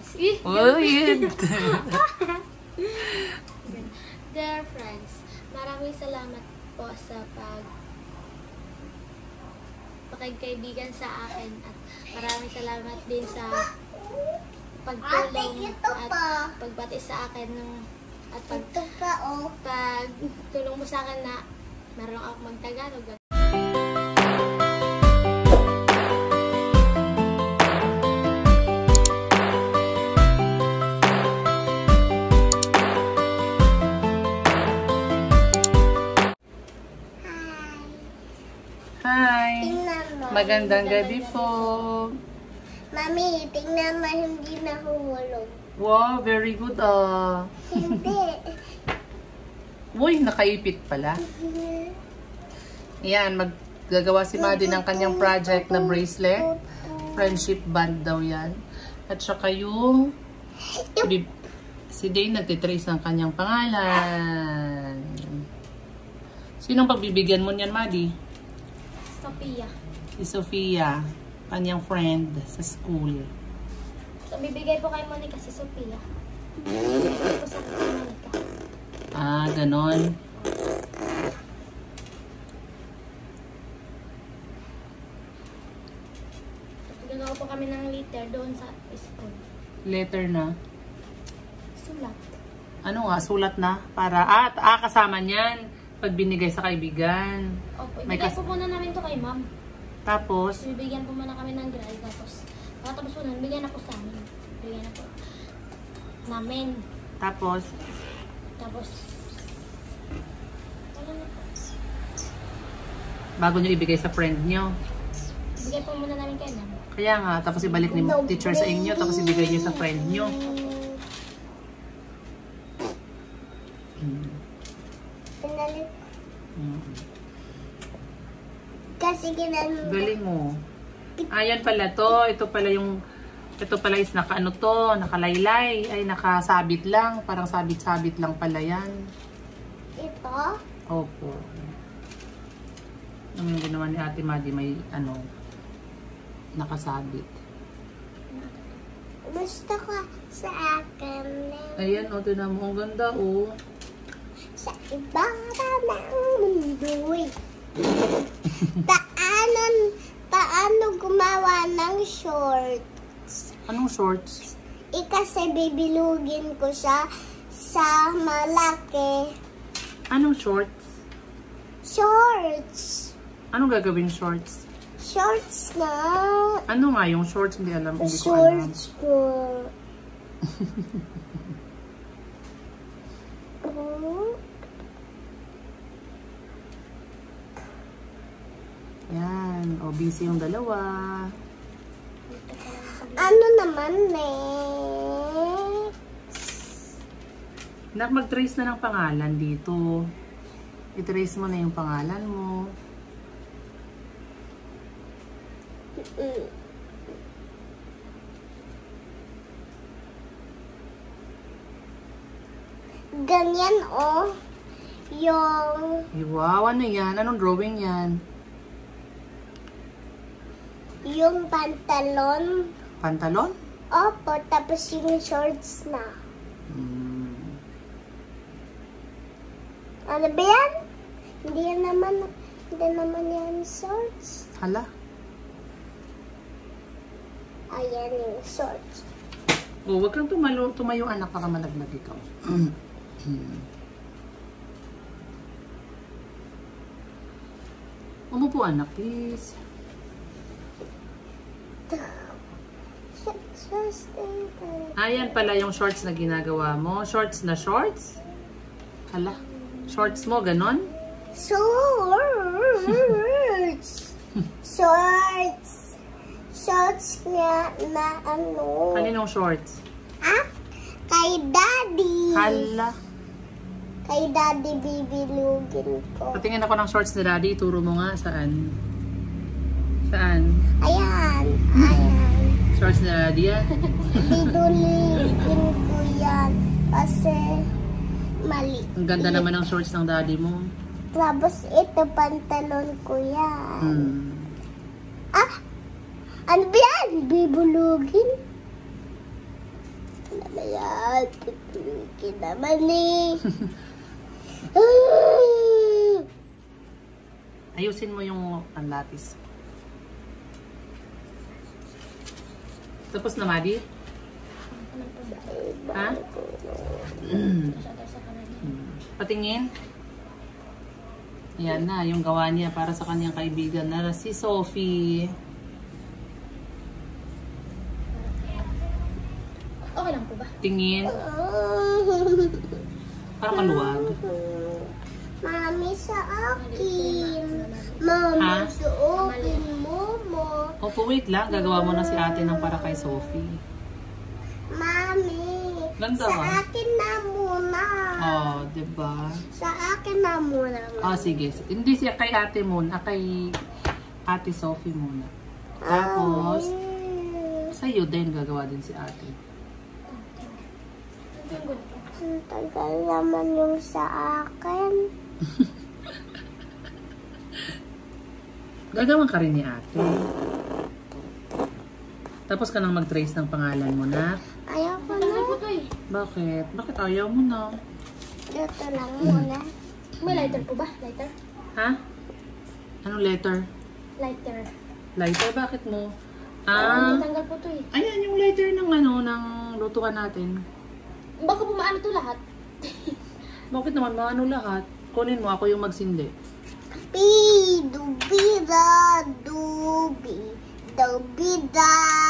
friends. Oh, yun. Dear friends, maraming salamat po sa pakikaibigan sa akin at maraming salamat din sa pagtulong at pagbati sa akin at pagtulong mo sa akin na marunong ako mag-Tagalog. Hi! Magandang gabi po. Mami, tingnan mo, hindi nahulog. Wow, very good Hindi. Uy, nakaipit pala. Yan, maggagawa si Maddie ng kanyang project na bracelet. Friendship band daw yan. At saka yung si Dane nagtitrace ng kanyang pangalan. Sinong pagbibigyan mo niyan, Maddie? Sophia. Si Sophia, kanyang friend sa school. So, bibigay po kay Monica si Sophia. Bibigay po sa Monica. Ah, ganon. Gagawa po kami ng letter doon sa school. Letter na. Sulat. Ano nga, sulat na? Para, kasama niyan. Pag binigay sa kaibigan. Opo, ibigay po muna namin to kay ma'am. Tapos? Bibigyan po muna kami ng grade. Tapos po nun, bigyan na po sa amin. Bigyan na po namin. Tapos? Wala na po. Bago nyo ibigay sa friend nyo. Bigay po muna namin kay ma'am. Kaya nga, tapos ibalik ni teacher sa inyo, tapos ibigay nyo sa friend nyo. Kasi galing mo. Ayan pala to. Ito pala is nakaano to, nakalaylay. Ay, nakasabit lang. Parang sabit-sabit lang pala yan. Ito? Opo. Yung ginawa ni Ate Maddie, may ano, nakasabit. Gusto ko sa akin. Ayan, o, tinan mo. Ang ganda, o. Sa ibang ng mundo. Paano gumawa ng shorts? Anong shorts? Kasi bibilugin ko siya sa malaki. Anong shorts? Shorts. Anong gagawin shorts? Shorts na. Ano nga yung shorts? Hindi alam. Hindi ko alam. Shorts ko. Yan. O, busy yung dalawa. Ano naman next? Mag-trace na ng pangalan dito. I-trace mo na yung pangalan mo. Ganyan oh. Yung... Wow, ano yan? Anong drawing yan? Yung pantalon. Pantalon? Opo, tapos yung shorts na. Ano ba yan? Hindi naman yan shorts. Hala? Ayan yung shorts. Oh, wag kang tumayo anak, para malaglag ikaw. Umupo anak, please. Ayan pala yung shorts na ginagawa mo. Shorts na shorts? Hala, shorts mo, ganon? Shorts! Shorts! Shorts nga na ano? Kaninong shorts? Kay Daddy. Hala. Kay Daddy bibilugin ko. Patingin ako ng shorts ni Daddy. Turo mo nga saan. Saan? Ayan. Ayan. Shorts ni Daddy yan? Bibilugin ko yan. Kasi mali. Ang ganda naman ng shorts ng Daddy mo. Tapos ito pantalon ko yan. Ano ba yan? Bibulugin? Tutulogin naman eh. Ayusin mo yung panlatis. Tapos na, Maddie? Ha? Patingin? Yan na, yung gawa niya para sa kanyang kaibigan na si Sophie. Okay lang po ba? Tingin. Parang maluwag. Mami, sa akin. Mami, sa akin, Momo. Opo, wait lang. Gagawa mo na si ate ng para kay Sophie. Mami, Ganda sa ba? akin na muna. Oh, diba? Sa akin na muna. Oh, sige. Hindi siya kay ate muna. Kay ate Sophie muna. Tapos, sa'yo din gagawa din si ate. Ang tagal naman yung sa akin. Gagawan ka rin ni ate. Tapos ka nang mag-trace ng pangalan mo na. Ayaw ko na. Bakit? Bakit ayaw mo na? Dito lang muna. May lighter po ba? Lighter? Ha? Anong letter? Lighter. Lighter? Bakit mo? Tanggal po to eh. Ayan yung lighter ng ng lutuan natin. Baka pumaano to lahat. Bakit naman maano lahat? Kunin mo, ako yung magsindi. Dubi-da-dubi. Dubi-da-dubi.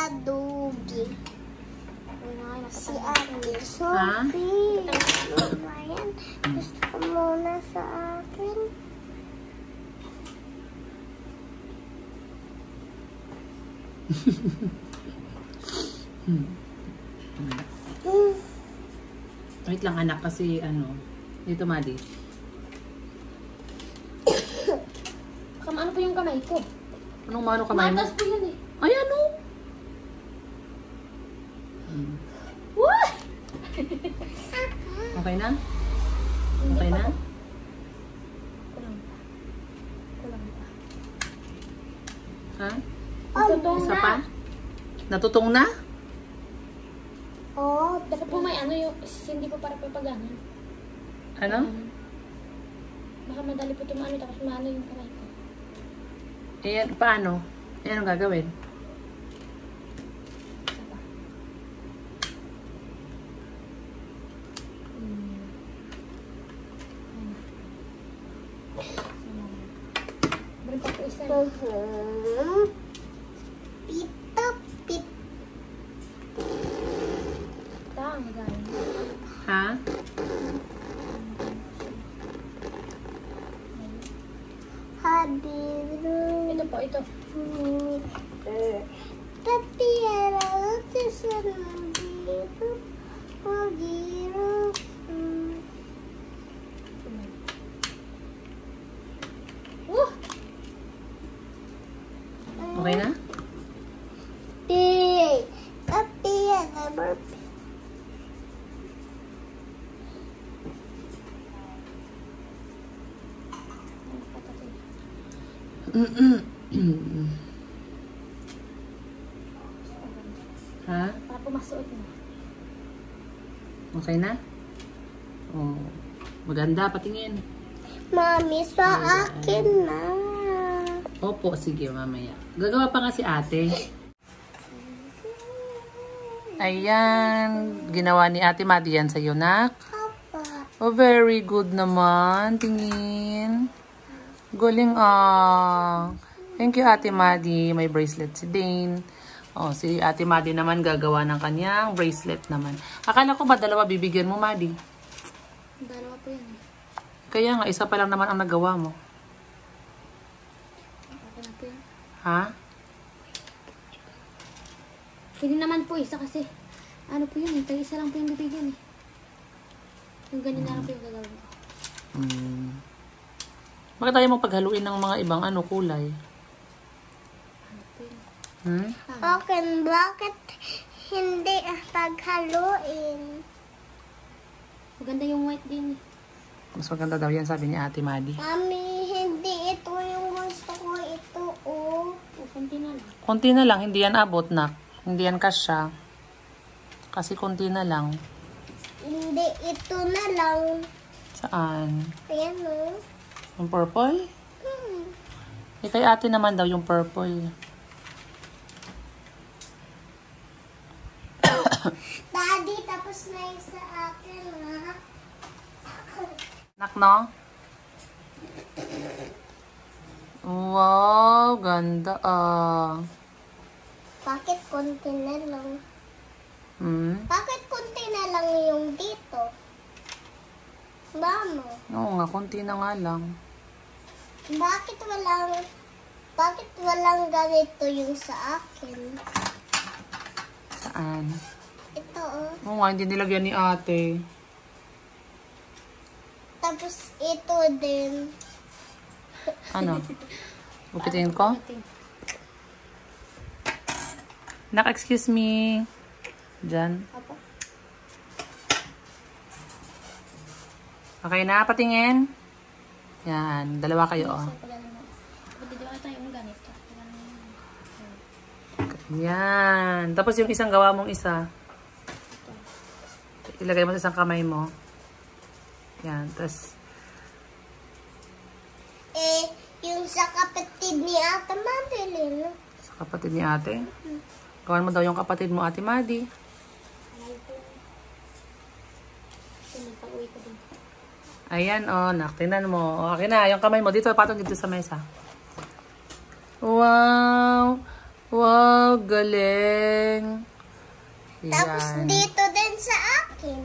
Si Ate Sophie. Ayan. Gusto ko muna sa akin. Wait lang anak kasi dito Maddie. Ano po yung kamay ko? Anong mano kamay mo? Matas po yun eh. Ay ano? What? Okay na? Okay na? Kulang pa. Ha? Natutong Isa na. pa? Natutong na? Oo. Dapat po may yung hindi po para papaganan. Ano? Baka madali po tumano tapos maano yung kamay ko. Eh, paano? Eh, anong gagawin? Isa pa. Balik pa po isa. Pit. Tama, galing. Ha? Ito po, ito. Tapiera, Okay na? Ha? Para pumasuot na. Okay na? Oh, maganda, patingin. Mami, sa akin na. Opo, sige, mamaya. Gagawa pa nga si ate. Ayan, ginawa ni Ate Maddie yan sa'yo, nak. Oh, very good naman. Tingin. Galing Thank you, Ate Maddie. May bracelet si Dane. Oh, si Ate Maddie naman gagawa ng kanyang bracelet naman. Akala ko ba dalawa bibigyan mo, Maddie? Dalawa po yan. Kaya nga, isa pa lang naman ang nagawa mo. Okay na po yan. Ha? Pwede naman po isa kasi ano po yun, isa lang po yung bibigyan eh. Yung ganyan na lang po yung gagawin ko. Bakit tayo magpaghaluin ng mga ibang kulay? Ano po yun? Okay, bakit hindi paghaluin? Maganda yung white din eh. Mas maganda daw yan, sabi ni Ate Maddie. Mami, hindi ito yung gusto ko. Ito, oh. Kunti na lang. Konti na lang, hindi yan abot, nak. Hindi yan kasya. Kasi konti na lang. Hindi, ito na lang. Saan? Ayan o. Yung purple? Eh, kay ate naman daw yung purple. Daddy, tapos na yung sa akin, ha? Nak, no? Wow, ganda ah. Bakit konti na lang? Bakit konti na lang yung dito? Mama, Oo nga, konti na nga lang. bakit walang ganito yung sa akin? Saan? Ito, oh. Oo nga, hindi nilagyan ni ate. Tapos ito din. Ano? Bukitin ko? Nak, excuse me. Diyan. Apo. Okay na, patingin. Yan, dalawa kayo, oh. Buti di ba tayo yung ganito? Yan. Tapos yung isang gawa mong isa. Ilagay mo sa isang kamay mo. Yan, tapos Yung sa kapatid ni Ate Madeline. sa kapatid ni ate. Gawan mo daw yung kapatid mo, Ate Madi. Pag-uwi ko din. Ayan, oh, nak, tingnan mo. Okay na, yung kamay mo. Dito, patong dito sa mesa. Wow! Wow, galing! Tapos Yan. dito din sa akin.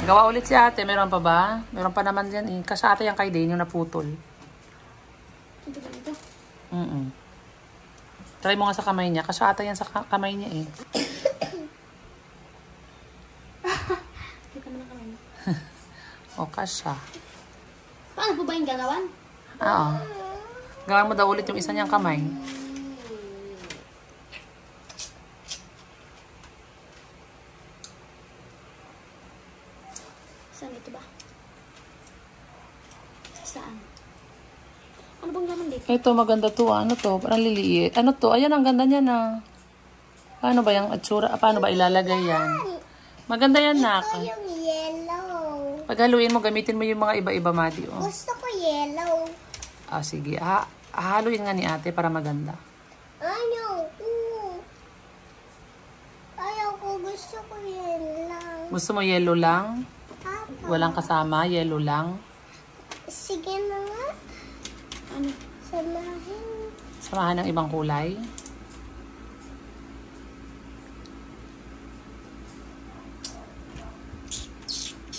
Gawa ulit si ate. Meron pa ba? Meron pa naman yan eh. Kasi ate yung kay Dane, yung naputol. Ito ba ito? Try mo nga sa kamay niya. Kasi ate yan sa kamay niya eh. Ito naman ang kamay mo. O, kasha. Paano po ba yung gagawan? Oo. Gawan mo daw ulit yung isa niyang kamay. Saan ito ba? Saan? Ano bang laman dito? Ito, maganda to. Ano to? Parang liliit. Ano to? Ayan, ang ganda niya na. Paano ba yung atsura? Paano ba ilalagay yan? Maganda yan, nak. Ito yung yellow. Pag haluin mo, gamitin mo yung mga iba-iba, Madi. Oh. Gusto ko yellow. Ah, sige. Haluin nga ni ate para maganda. Ayaw ko. Gusto ko yellow. Gusto mo yellow lang? Papa. Walang kasama? Yellow lang? Sige na nga. Ano? Samahin. Samahan ng ibang kulay?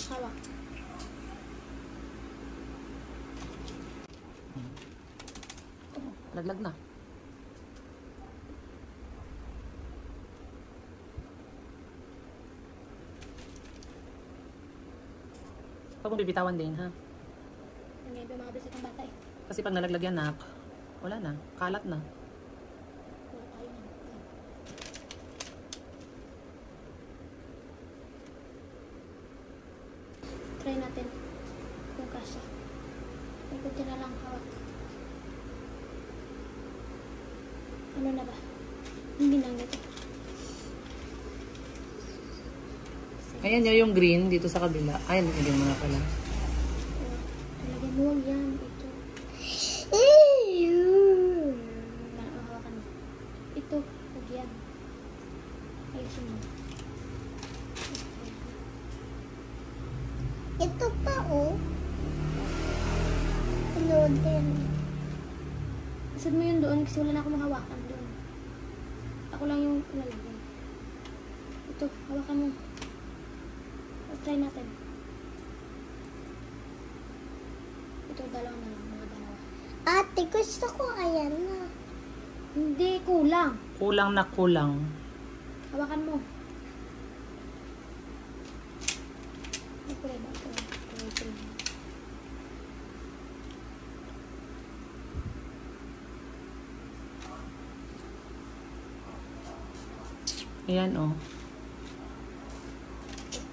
Hawak. Laglag na. Huwag mong bibitawan din, ha? Ano yung mga bisit ng bata eh. Kasi pag nalaglag yan, nak, wala na. Kalat na. Wala tayo na. Try natin kung kasya. Ikutin na lang hawak. Ano na ba? Hindi na ito. Ayan yung green dito sa kabila. Ay, nilagyan mo na pala. Talaga mo yan. Ito. Parang hawakan mo. Ito. Huwag yan. Ayusin mo. Ito pa, oh. Ano din? Isad mo yun doon kasi wala na akong mahawakan doon. Ako lang yung ilalagay. Ito. Hawakan mo. Try natin. Ito, dalawa na lang. Mga dalawa. Ate, gusto ko ayan na. Hindi, kulang. Kulang na kulang. Hawakan mo. Ay, kulay ba? Ito. Ayan, oh.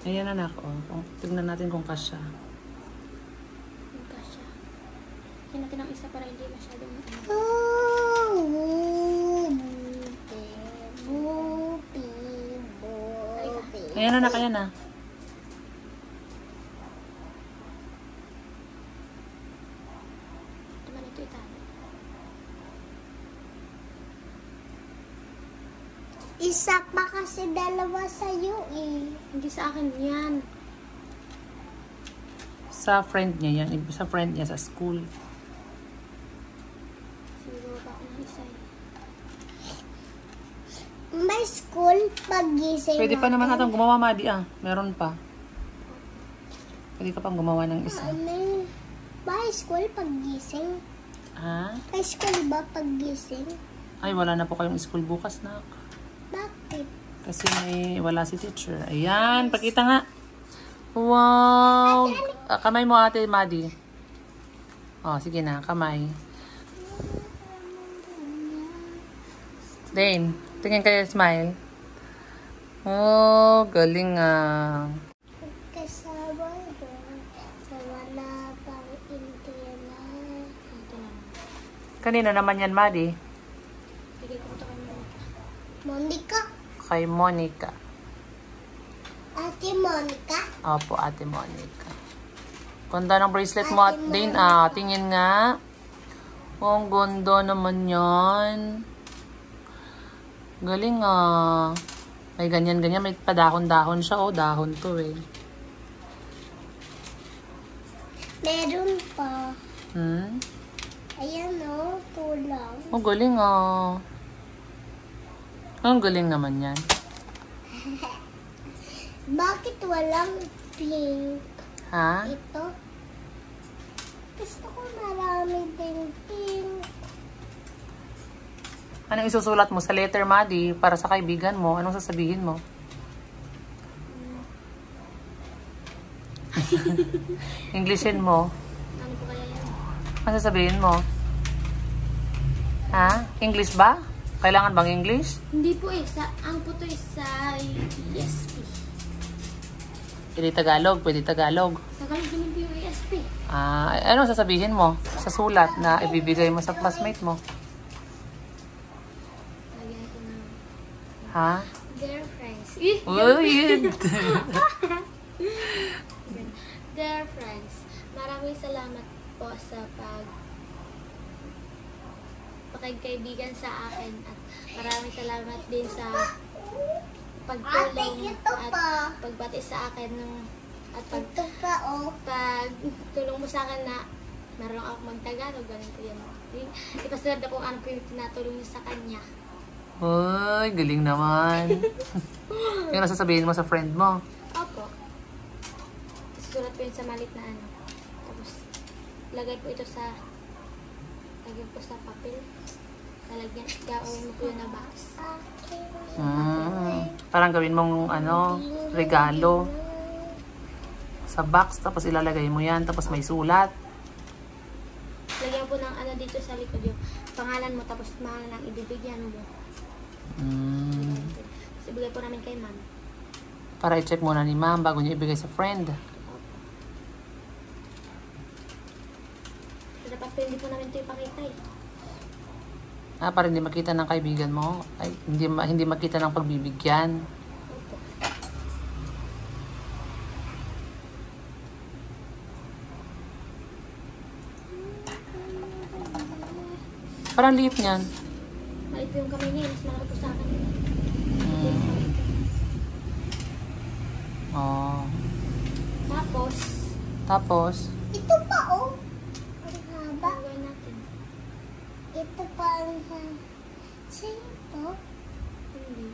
Ayan, anak, oh. Tignan natin kung kasya. Yung kasya. Kaya natin ang isa para hindi masyadong Ayan, anak, ayan, ah. Isa pa kasi dalawa sa'yo eh. Hindi sa akin yan. Sa friend niya yan. Sa friend niya sa school. Siguro ba ako ng isa eh. May school pag-gising Pwede pa naman natin. atang gumawa, Madi, ah. Meron pa. Pwede ka pang gumawa ng isa. May school pag-gising? Ha? May school ba pag-gising? Ay, wala na po kayong school bukas, na. Bakit? Kasi wala si teacher. Ayan, pakita nga. Wow! Kamay mo, ate Madi. Oh, sige na, kamay. Dane, tingin kayo, smile. Oh, galing ah. Kasama doon na wala pang internet. Ito lang. Kanina naman yan, Madi. Bigay ko ito kay Monica. Monica? Kay Monica. Ate Monica? Opo, ate Monica. Ganda ng bracelet mo, at Dane, ah. Tingin nga. Oh, ang ganda naman yan. Galing ah. May ganyan-ganyan. May padahon-dahon siya. Oh, dahon to eh. Meron pa. Hmm? Ayan o, tulang. Oh, galing ah. Ang galing naman yan. Bakit walang pink? Ha? Ito? Gusto ko marami din pink. Anong isusulat mo sa letter, Madi, para sa kaibigan mo? Anong sasabihin mo? Englishin mo. Ano po kaya yan? Ano sasabihin mo? Ha? English ba? Kailangan bang English? Hindi po eh. Ang po to is sa ESP. Pwede Tagalog, pwede Tagalog. Tagalog naman po yung ESP. Ah, ano sasabihin mo sa sulat na ibibigay mo sa classmate mo? Lagyan ko na. Ha? Dear friends. Uy! Dear friends, maraming salamat po sa pakikaibigan sa akin at maraming salamat din sa pagtulong Ate, ito at pa. pagbati sa akin at Ito pa oh. pagtulong mo sa akin na marunong ako magtagalog, ganito yan. Ipasunod na kung ano po yung tinatulong niyo sa kanya. Uy, galing naman. Yung nasasabihin mo sa friend mo. Opo. Susulat po yun sa malit na ano. Tapos, lagay po ito sa papel. Lalagyan, gawin mo po yun na box. Parang gawin mong ano, regalo sa box, tapos ilalagay mo yan, tapos may sulat. Lagyan po ng ano dito sa likod yung pangalan mo, tapos pangalan ng ibibigyan mo. Tapos ibigay po namin kay ma'am. Para i-check muna ni ma'am bago niya ibigay sa friend. So, dapat po hindi po namin ito ipakita eh. Ah, para hindi makita ng kaibigan mo. Ay, hindi makita ng pagbibigyan. Opo. Parang liit niyan. Maliit po yung kamay niya, mas malaki po sa akin. Oh. Tapos, Ito pa oh. Ang haba. gagawin natin. Ito pa ang haba. Sa'yo to? Hindi.